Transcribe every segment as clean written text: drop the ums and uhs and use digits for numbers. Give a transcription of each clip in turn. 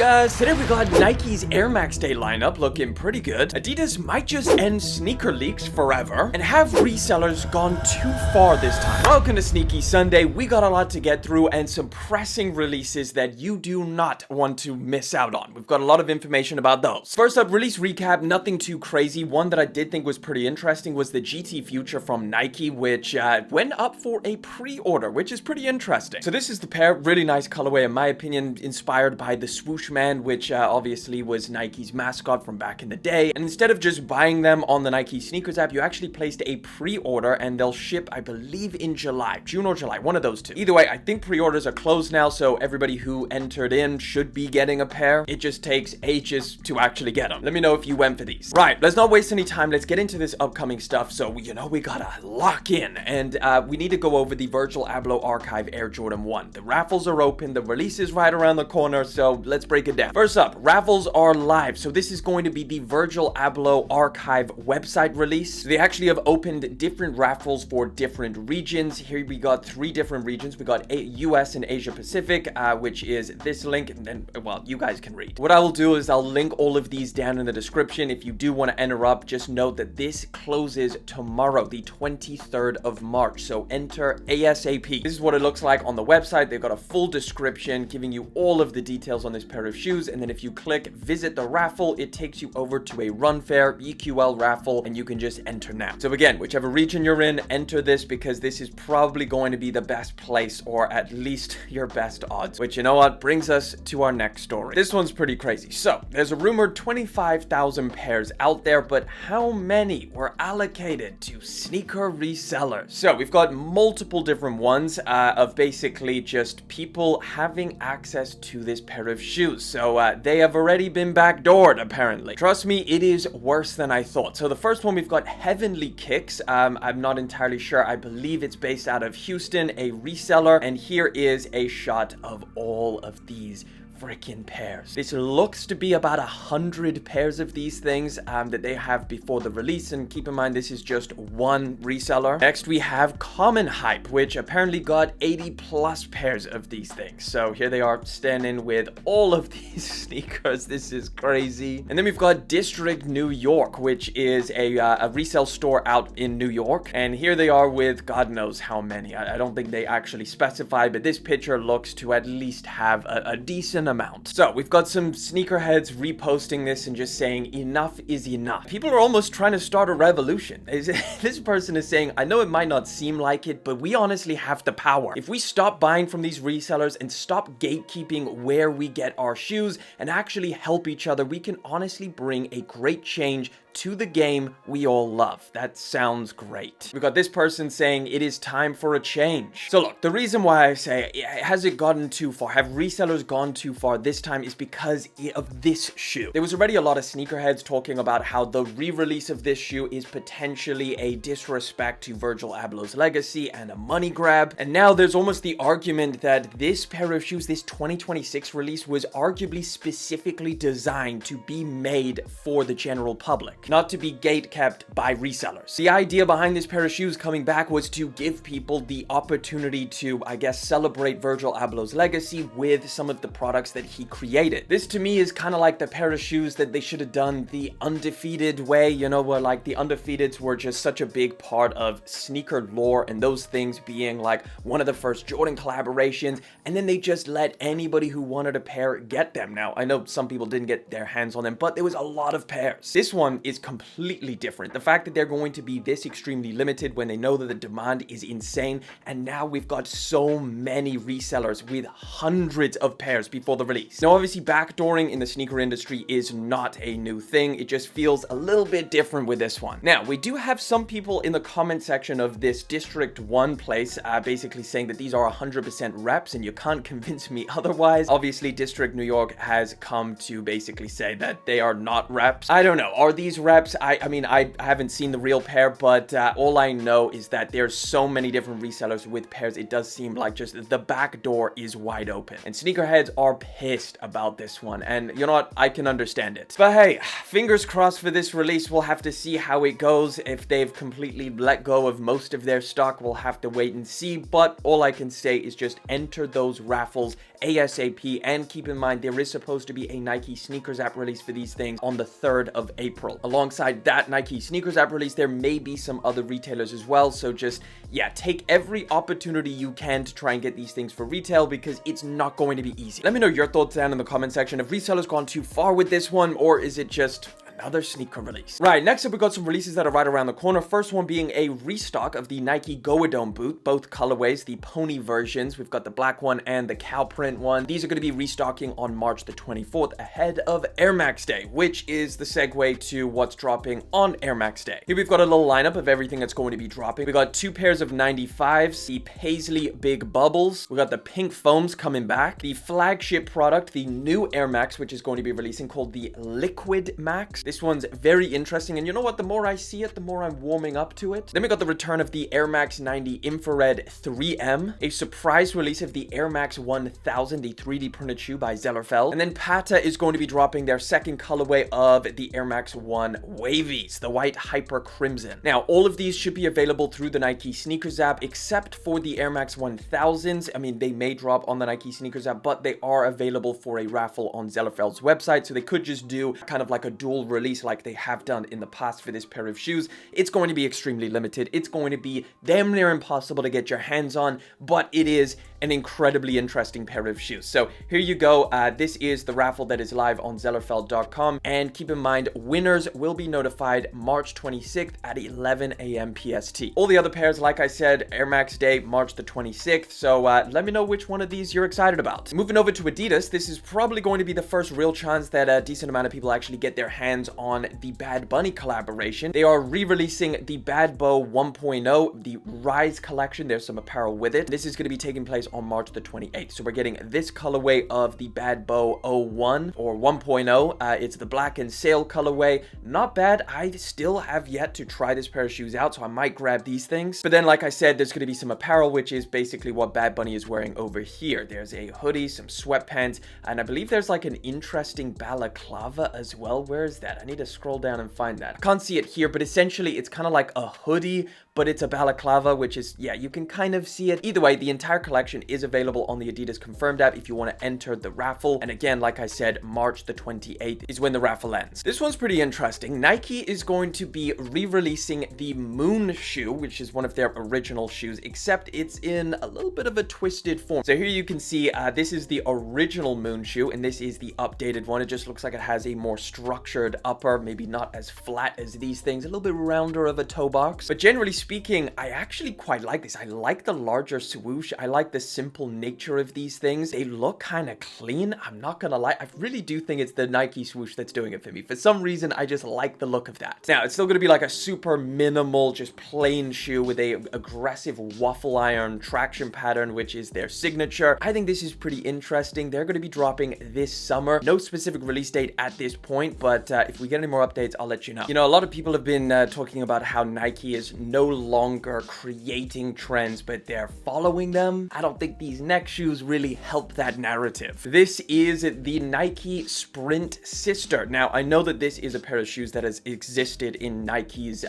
guys, today we got Nike's Air Max Day lineup looking pretty good. Adidas might just end sneaker leaks forever. And have resellers gone too far this time? Welcome to Sneaky Sunday. We got a lot to get through and some pressing releases that you do not want to miss out on. We've got a lot of information about those. First up, release recap, nothing too crazy. One that I did think was pretty interesting was the GT Future from Nike, which went up for a pre-order, which is pretty interesting. So this is the pair, really nice colorway in my opinion, inspired by the Swoosh Man, which obviously was Nike's mascot from back in the day. And instead of just buying them on the Nike Sneakers app, you actually placed a pre-order and they'll ship, I believe, in July, June or July, one of those two. Either way, I think pre-orders are closed now, so everybody who entered in should be getting a pair. It just takes ages to actually get them. Let me know if you went for these. Right, let's not waste any time. Let's get into this upcoming stuff. So, we gotta lock in, and we need to go over the Virgil Abloh Archive Air Jordan 1. The raffles are open, the release is right around the corner, so let's break it down. First up, raffles are live. So this is going to be the Virgil Abloh Archive website release. They actually have opened different raffles for different regions. Here we got 3 different regions. We got US and Asia Pacific, which is this link, and then, well, you guys can read. What I will do is I'll link all of these down in the description. If you do want to enter up, just note that this closes tomorrow, the 23rd of March. So enter ASAP. This is what it looks like on the website. They've got a full description giving you all of the details on this pair of shoes. And then if you click visit the raffle, it takes you over to a Run Fair EQL raffle, and you can just enter now. So again, whichever region you're in, enter this because this is probably going to be the best place, or at least your best odds, which, you know what, brings us to our next story. This one's pretty crazy. So there's a rumored 25,000 pairs out there, but how many were allocated to sneaker resellers? So we've got multiple different ones of basically just people having access to this pair of shoes. So they have already been backdoored, apparently. Trust me, it is worse than I thought. So the first one, we've got Heavenly Kicks. I'm not entirely sure. I believe it's based out of Houston, a reseller. And here is a shot of all of these freaking pairs. This looks to be about 100 pairs of these things that they have before the release, and keep in mind this is just one reseller. Next we have Common Hype, which apparently got 80 plus pairs of these things. So here they are standing with all of these sneakers. This is crazy. And then we've got District New York, which is a resale store out in New York, and here they are with God knows how many. I don't think they actually specify, but this picture looks to at least have a decent amount. So we've got some sneakerheads reposting this and just saying enough is enough. People are almost trying to start a revolution. This person is saying, I know it might not seem like it, but we honestly have the power. If we stop buying from these resellers and stop gatekeeping where we get our shoes and actually help each other, we can honestly bring a great change to the game we all love. That sounds great. We got this person saying it is time for a change. So look, the reason why I say, has it gotten too far? Have resellers gone too far this time is because of this shoe. There was already a lot of sneakerheads talking about how the re-release of this shoe is potentially a disrespect to Virgil Abloh's legacy and a money grab. And now there's almost the argument that this pair of shoes, this 2026 release, was arguably specifically designed to be made for the general public, not to be gate-kept by resellers. The idea behind this pair of shoes coming back was to give people the opportunity to, I guess, celebrate Virgil Abloh's legacy with some of the products that he created. This to me is kind of like the pair of shoes that they should have done the undefeated way, where like the undefeateds were just such a big part of sneaker lore, and those things being like one of the first Jordan collaborations, and then they just let anybody who wanted a pair get them. Now, I know some people didn't get their hands on them, but there was a lot of pairs. This one is completely different. The fact that they're going to be this extremely limited when they know that the demand is insane, and now we've got so many resellers with hundreds of pairs before the release. Now obviously backdooring in the sneaker industry is not a new thing. It just feels a little bit different with this one. Now we do have some people in the comment section of this District 1 place basically saying that these are 100% reps, and you can't convince me otherwise. Obviously District New York has come to basically say that they are not reps. I don't know, are these reps? I mean, I haven't seen the real pair, but all I know is that there's so many different resellers with pairs. It does seem like just the back door is wide open, and sneakerheads are pissed about this one, and you know what, I can understand it. But hey, fingers crossed for this release. We'll have to see how it goes. If they've completely let go of most of their stock, we'll have to wait and see, but all I can say is just enter those raffles ASAP. And keep in mind, there is supposed to be a Nike sneakers app release for these things on the 3rd of April. Alongside that Nike sneakers app release, there may be some other retailers as well. So just, yeah, take every opportunity you can to try and get these things for retail, because it's not going to be easy. Let me know your thoughts down in the comment section. Have resellers gone too far with this one, or is it just another sneaker release? Right, next up we got some releases that are right around the corner. First one being a restock of the Nike Go-A-Dome boot, both colorways, the pony versions. We've got the black one and the cow print one. These are going to be restocking on March the 24th ahead of Air Max Day, which is the segue to what's dropping on Air Max Day. Here we've got a little lineup of everything that's going to be dropping. We got 2 pairs of 95s, the Paisley Big Bubbles. We got the pink foams coming back, the flagship product, the new Air Max, which is going to be releasing, called the Liquid Max. This one's very interesting, and you know what? The more I see it, the more I'm warming up to it. Then we got the return of the Air Max 90 Infrared 3M, a surprise release of the Air Max 1000, the 3D printed shoe by Zellerfeld. And then PATA is going to be dropping their second colorway of the Air Max 1 Wavies, the white hyper crimson. Now, all of these should be available through the Nike sneakers app, except for the Air Max 1000s. I mean, they may drop on the Nike sneakers app, but they are available for a raffle on Zellerfeld's website. So they could just do kind of like a dual release like they have done in the past for this pair of shoes. It's going to be extremely limited. It's going to be damn near impossible to get your hands on, but it is an incredibly interesting pair of shoes. So here you go. This is the raffle that is live on Zellerfeld.com. And keep in mind, winners will be notified March 26th at 11 a.m. PST. All the other pairs, like I said, Air Max Day, March the 26th. So let me know which one of these you're excited about. Moving over to Adidas, this is probably going to be the first real chance that a decent amount of people actually get their hands on the Bad Bunny collaboration. They are re-releasing the Bad Bow 1.0, the Rise collection. There's some apparel with it. This is going to be taking place on March the 28th. So we're getting this colorway of the Bad Bow 01 or 1.0. It's the black and sail colorway. Not bad. I still have yet to try this pair of shoes out, so I might grab these things. But then, like I said, there's going to be some apparel, which is basically what Bad Bunny is wearing over here. There's a hoodie, some sweatpants, and I believe there's like an interesting balaclava as well. Where is that? I need to scroll down and find that. I can't see it here, but essentially it's kind of like a hoodie, but it's a balaclava, which is, yeah, you can kind of see it. Either way, the entire collection is available on the Adidas Confirmed app if you want to enter the raffle. And again, like I said, March the 28th is when the raffle ends. This one's pretty interesting. Nike is going to be re-releasing the Moon shoe, which is one of their original shoes, except it's in a little bit of a twisted form. So here you can see this is the original Moon shoe, and this is the updated one. It just looks like it has a more structured upper, maybe not as flat as these things, a little bit rounder of a toe box. But generally speaking, I actually quite like this. I like the larger swoosh. I like the simple nature of these things. They look kind of clean. I'm not gonna lie. I really do think it's the Nike swoosh that's doing it for me. For some reason, I just like the look of that. Now, it's still gonna be like a super minimal, just plain shoe with a aggressive waffle iron traction pattern, which is their signature. I think this is pretty interesting. They're gonna be dropping this summer. No specific release date at this point, but if we get any more updates, I'll let you know. You know, a lot of people have been talking about how Nike is no longer creating trends, but they're following them. I don't think these next shoes really help that narrative. This is the Nike Sprint Sister. Now, I know that this is a pair of shoes that has existed in Nike's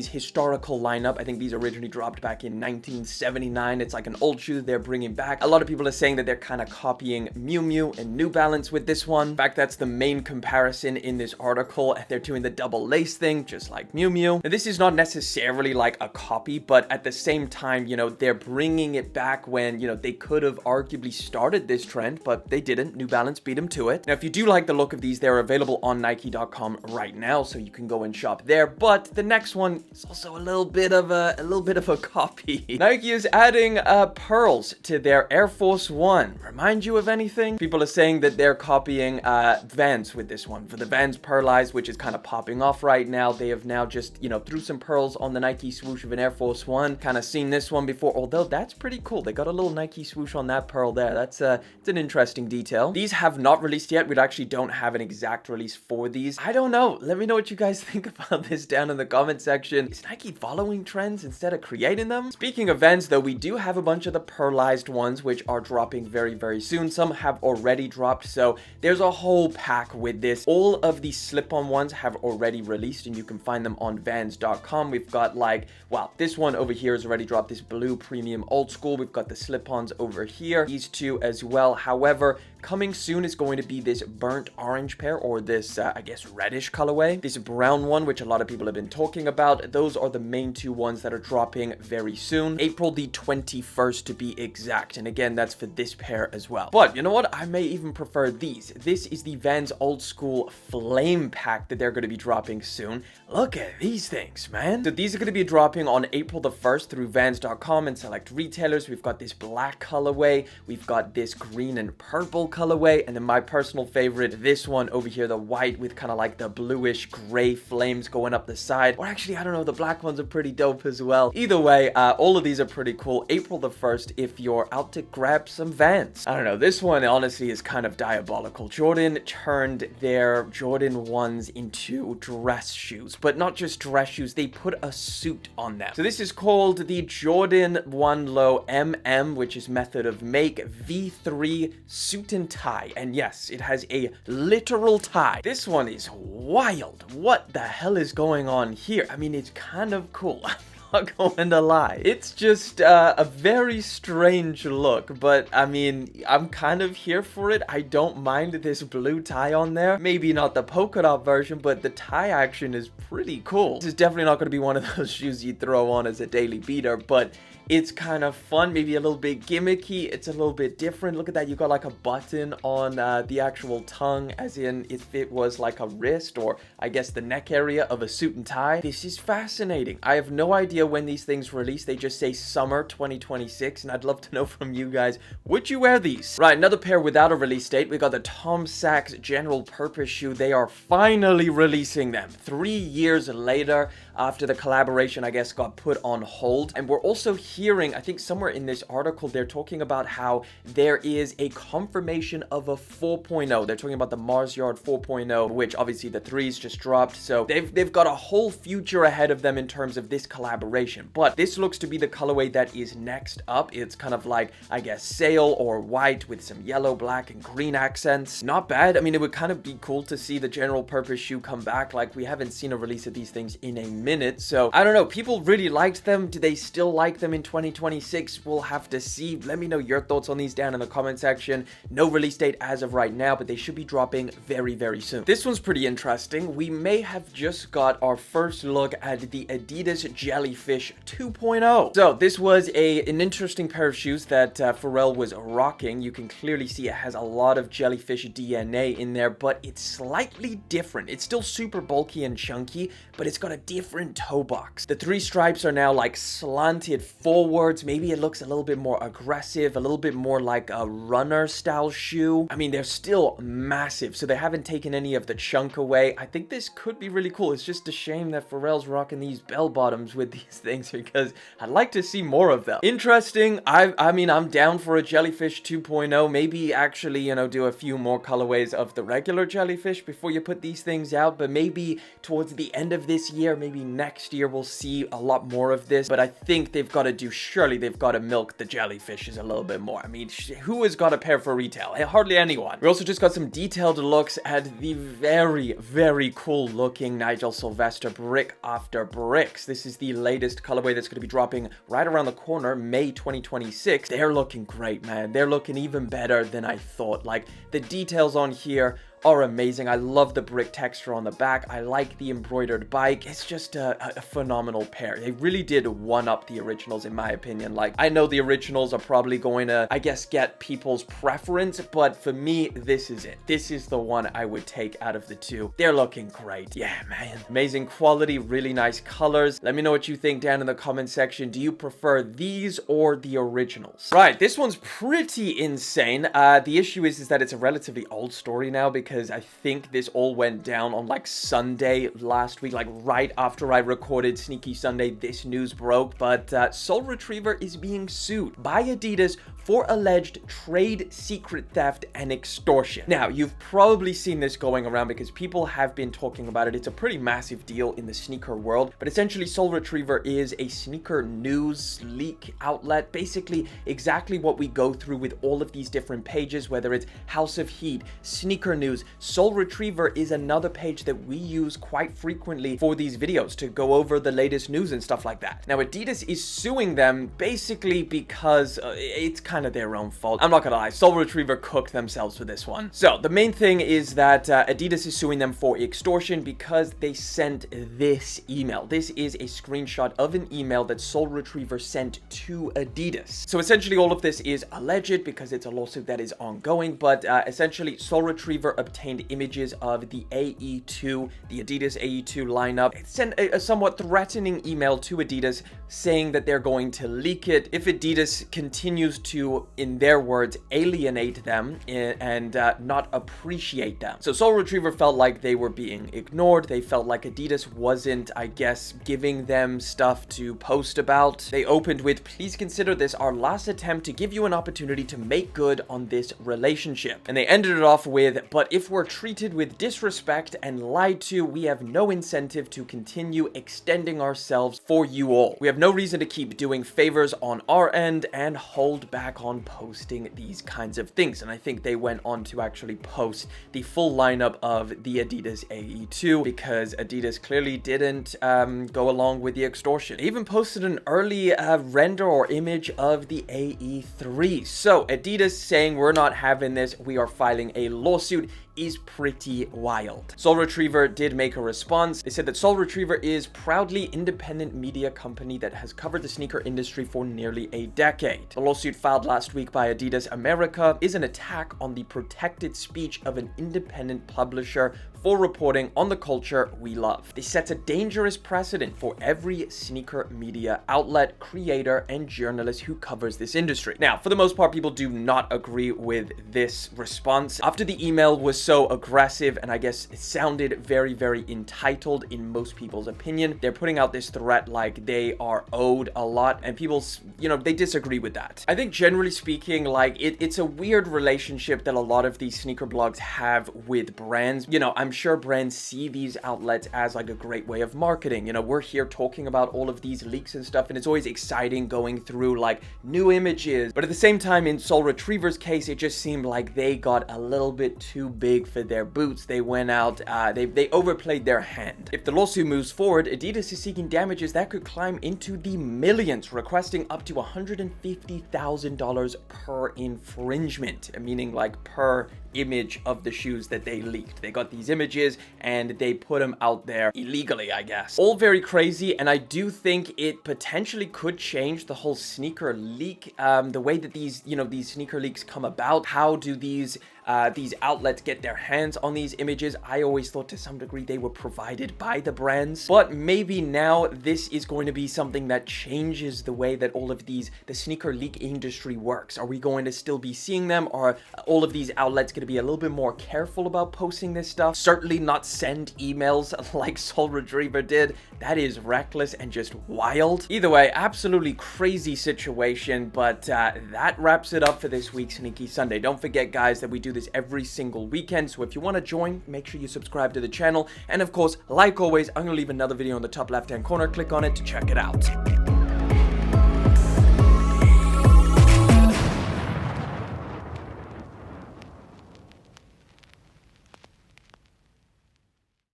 historical lineup. I think these originally dropped back in 1979. It's like an old shoe they're bringing back. A lot of people are saying that they're kind of copying Miu Miu and New Balance with this one. In fact, that's the main comparison in this article. They're doing the double lace thing, just like Miu Miu. Now, this is not necessarily like a copy, but at the same time, you know, they're bringing it back when, you know, they could have arguably started this trend, but they didn't. New Balance beat them to it. Now, if you do like the look of these, they're available on Nike.com right now, so you can go and shop there. But the next one is also a little bit of a copy. Nike is adding pearls to their Air Force One. Remind you of anything? People are saying that they're copying Vans with this one. For the Vans Pearlized, which is kind of popping off right now, they have now just, you know, threw some pearls on the Nike swoosh of an Air Force One. Kind of seen this one before, although that's pretty cool. They got a little Nike swoosh on that pearl there. That's it's an interesting detail. These have not released yet. We actually don't have an exact release for these. I don't know. Let me know what you guys think about this down in the comment section. Is Nike following trends instead of creating them? Speaking of Vans, though, we do have a bunch of the pearlized ones, which are dropping very, very soon. Some have already dropped, so there's a whole pack with this. All of the slip-on ones have already released, and you can find them on Vans.com. We've got like, well, this one over here has already dropped, this blue premium old school. We've got the slip-ons over here, these two as well. However, coming soon is going to be this burnt orange pair, or this, I guess, reddish colorway. This brown one, which a lot of people have been talking about. Those are the main two ones that are dropping very soon. April the 21st to be exact. And again, that's for this pair as well. But you know what? I may even prefer these. This is the Vans Old School Flame Pack that they're going to be dropping soon. Look at these things, man. So these are going to be dropping on April the 1st through Vans.com and select retailers. We've got this black colorway. We've got this green and purple colorway, and then my personal favorite, this one over here, the white with kind of like the bluish gray flames going up the side. Or actually, I don't know, the black ones are pretty dope as well. Either way, all of these are pretty cool. April the 1st if you're out to grab some Vans. I don't know, this one honestly is kind of diabolical. Jordan turned their Jordan 1s into dress shoes, but not just dress shoes, they put a suit on them. So this is called the Jordan 1 Low MM, which is method of make V3 suit and tie. And yes, it has a literal tie. This one is wild. What the hell is going on here? I mean, it's kind of cool. I'm not going to lie. It's just a very strange look, but I mean, I'm kind of here for it. I don't mind this blue tie on there. Maybe not the polka dot version, but the tie action is pretty cool. This is definitely not going to be one of those shoes you throw on as a daily beater, but it's kind of fun, maybe a little bit gimmicky. It's a little bit different. Look at that. You got like a button on the actual tongue, as in if it was like a wrist or I guess the neck area of a suit and tie. This is fascinating. I have no idea when these things release. They just say summer 2026, and I'd love to know from you guys, would you wear these? Right, another pair without a release date. We got the Tom Sachs general purpose shoe. They are finally releasing them 3 years later after the collaboration, I guess, got put on hold. And we're also hearing, I think somewhere in this article, they're talking about how there is a confirmation of a 4.0. They're talking about the Mars Yard 4.0, which obviously the 3s just dropped. So they've got a whole future ahead of them in terms of this collaboration. But this looks to be the colorway that is next up. It's kind of like, I guess, sail or white with some yellow, black, and green accents. Not bad. I mean, it would kind of be cool to see the general purpose shoe come back. Like, we haven't seen a release of these things in a minute. So I don't know. People really liked them. Do they still like them in 2026? We'll have to see. Let me know your thoughts on these down in the comment section. No release date as of right now, but they should be dropping very, very soon. This one's pretty interesting. We may have just got our first look at the Adidas Jellyfish 2.0. So this was an interesting pair of shoes that Pharrell was rocking. You can clearly see it has a lot of jellyfish DNA in there, but it's slightly different. It's still super bulky and chunky, but it's got a different toe box. The 3 stripes are now like slanted forwards. Maybe it looks a little bit more aggressive, a little bit more like a runner style shoe. I mean, they're still massive, so they haven't taken any of the chunk away. I think this could be really cool. It's just a shame that Pharrell's rocking these bell bottoms with these things, because I'd like to see more of them. Interesting. I mean, I'm down for a Jellyfish 2.0. Maybe actually, you know, do a few more colorways of the regular Jellyfish before you put these things out, but maybe towards the end of this year, maybe next year, we'll see a lot more of this. But I think they've got to surely they've got to milk the Jellyfishes a little bit more. I mean, who has got a pair for retail? Hardly anyone. We also just got some detailed looks at the very, very cool looking Nigel Sylvester Brick After Bricks. This is the latest colorway that's going to be dropping right around the corner, May 2026. They're looking great, man. They're looking even better than I thought. Like, the details on here are amazing. I love the brick texture on the back. I like the embroidered bike. It's just a phenomenal pair. They really did one up the originals, in my opinion. Like, I know the originals are probably going to, I guess, get people's preference, but for me, this is it. This is the one I would take out of the two. They're looking great. Yeah, man. Amazing quality, really nice colors. Let me know what you think down in the comment section. Do you prefer these or the originals? Right, this one's pretty insane. The issue is that it's a relatively old story now, because I think this all went down on like Sunday last week, like right after I recorded Sneaky Sunday, this news broke. But Soul Retriever is being sued by Adidas for alleged trade secret theft and extortion. Now, you've probably seen this going around because people have been talking about it. It's a pretty massive deal in the sneaker world, but essentially Soul Retriver is a sneaker news leak outlet, basically exactly what we go through with all of these different pages, whether it's House of Heat, Sneaker News. Soul Retriver is another page that we use quite frequently for these videos to go over the latest news and stuff like that. Now, Adidas is suing them basically because it's kind of their own fault. I'm not gonna lie, Soul Retriver cooked themselves for this one. So the main thing is that Adidas is suing them for extortion because they sent this email. This is a screenshot of an email that Soul Retriver sent to Adidas. So essentially all of this is alleged because it's a lawsuit that is ongoing, but essentially Soul Retriver obtained images of the AE2, the Adidas AE2 lineup. It sent a somewhat threatening email to Adidas saying that they're going to leak it if Adidas continues to, in their words, alienate them and not appreciate them. So Soul Retriver felt like they were being ignored. They felt like Adidas wasn't, I guess, giving them stuff to post about. They opened with, "Please consider this our last attempt to give you an opportunity to make good on this relationship." And they ended it off with, "But if we're treated with disrespect and lied to, we have no incentive to continue extending ourselves for you all. We have no reason to keep doing favors on our end and hold back on posting these kinds of things." And I think they went on to actually post the full lineup of the Adidas AE2 because Adidas clearly didn't go along with the extortion. They even posted an early render or image of the AE3. So Adidas saying we're not having this, we are filing a lawsuit, is pretty wild. Soul Retriver did make a response. They said that Soul Retriver is proudly independent media company that has covered the sneaker industry for nearly a decade. The lawsuit filed last week by Adidas America is an attack on the protected speech of an independent publisher for reporting on the culture we love. This sets a dangerous precedent for every sneaker media outlet, creator, and journalist who covers this industry. Now, for the most part, people do not agree with this response. After the email was so aggressive and I guess it sounded very, very entitled in most people's opinion, they're putting out this threat like they are owed a lot, and people, you know, they disagree with that. I think generally speaking, like it's a weird relationship that a lot of these sneaker blogs have with brands. You know, I'm sure brands see these outlets as like a great way of marketing. You know, we're here talking about all of these leaks and stuff, and it's always exciting going through like new images. But at the same time, in Soul Retriver's case, it just seemed like they got a little bit too big for their boots. They went out, they overplayed their hand. If the lawsuit moves forward, Adidas is seeking damages that could climb into the millions, requesting up to $150,000 per infringement, meaning like per image of the shoes that they leaked. They got these images and they put them out there illegally, I guess. All very crazy, and I do think it potentially could change the whole sneaker leak, the way that these sneaker leaks come about. How do these outlets get their hands on these images? I always thought to some degree they were provided by the brands, but maybe now this is going to be something that changes the way that all of the sneaker leak industry works. Are we going to still be seeing them? Are all of these outlets going to be a little bit more careful about posting this stuff? Certainly not send emails like Soul Retriver did. That is reckless and just wild. Either way, absolutely crazy situation, but that wraps it up for this week's Sneaky Sunday. Don't forget, guys, that we do this every single weekend, so if you want to join, make sure you subscribe to the channel, and of course, like always, I'm gonna leave another video in the top left hand corner. Click on it to check it out.